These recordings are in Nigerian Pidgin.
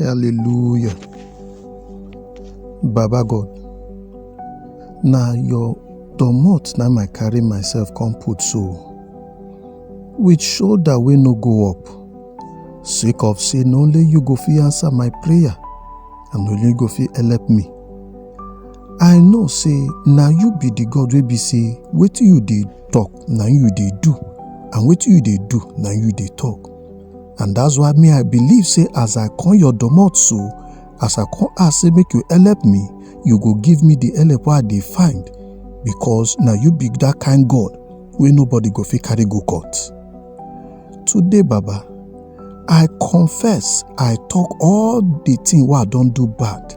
Hallelujah. Baba God, na your domot na I carry myself come put so, with shoulder wey no go up, sake of say na only you go fit answer my prayer and only you go fit help me. I know say na you be the God wey be say wetin you dey talk na you dey do, and wetin you dey do na you dey talk. And that's why me I believe say as I come your domot so, as I come ask say make you help me, you go give me the help wey I dey find, because na you be that kind God wey nobody go fit carry go court. Today, Baba, I confess, I talk all the thing wey I don do bad.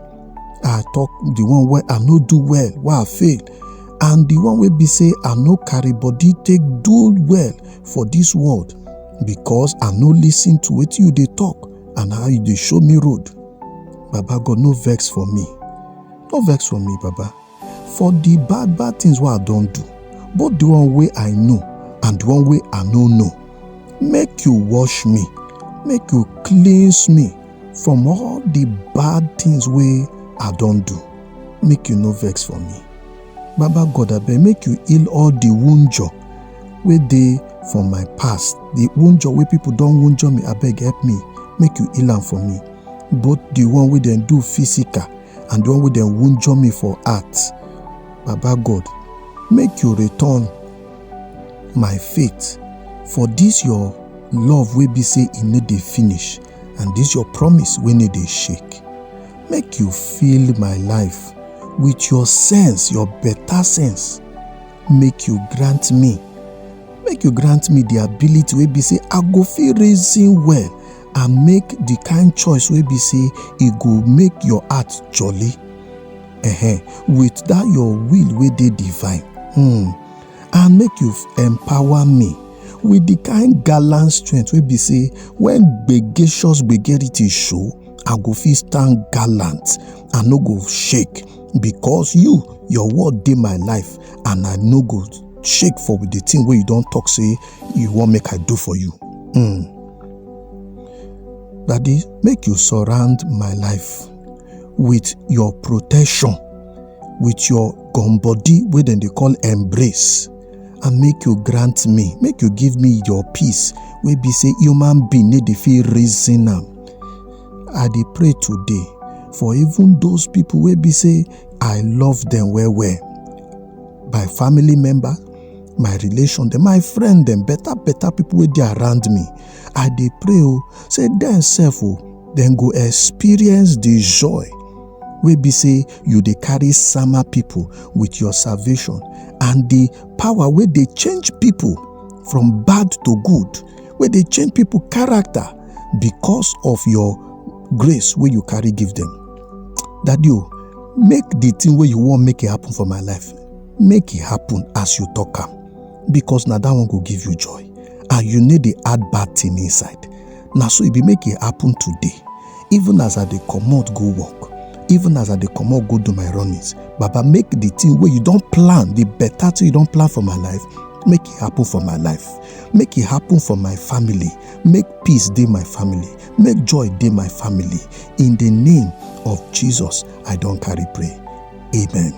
I talk the one wey I no do well, wey I fail, and the one wey be say I no carry body take do well for this world, because I no listen to wetin you dey talk and how you dey show me road. Baba God, no vex for me. No vex for me, Baba. For the bad things wey I don do, both the one wey I know and the one wey I no know, make you wash me, make you cleanse me from all the bad things wey I don do. Make you no vex for me. Baba God, abeg make you heal all the wunjor wey dey from my past. The wunjor wey people don wunjor me, abeg help me. Make you heal am for me. Both the one wey dem do physical and the one wey dem wunjor me for heart. Baba God, make you return my faith for this your love wey be say e no dey finish, and this your promise wey no dey shake. Make you fill my life with your sense, your better sense. Make you grant me the ability wey be say I go fit reason well and make the kind choice wey be say e go make your heart jolly. With that your will wey dey divine. And make you empower me with the kind gallant strength wey be say when gbegecious gbegerity show, I go fit stand gallant and no go shake, because your word dey my life, and I no go shake for the thing wey you don talk say you wan make I do for you. Daddy, make you surround my life with your protection, with your gun body wey dem dey call embrace, and make you grant me, make you give me your peace wey be say human being no dey fit reason am. I dey pray today for even those people wey be say I love them well, my family member, my relation them, my friend them, better people wey dey around me. I dey pray say dem sef dem go experience the joy wey be say you dey carry sama people with your salvation, and the power wey dey change people from bad to good, wey dey change people character because of your grace wey you carry give them. Daddy, make the thing wey you want make it happen for my life, make it happen as you talk am, because na that one go give you joy, and you need the add bad thing inside. Now so it be make it happen today, even as I dey comot go work, even as I dey comot go do my runnings. Baba, make the thing wey you don't plan, the better thing you don't plan for my life, make it happen for my life, make it happen for my family, make peace dey my family, make joy dey my family. In the name of Jesus, I don't carry pray. Amen.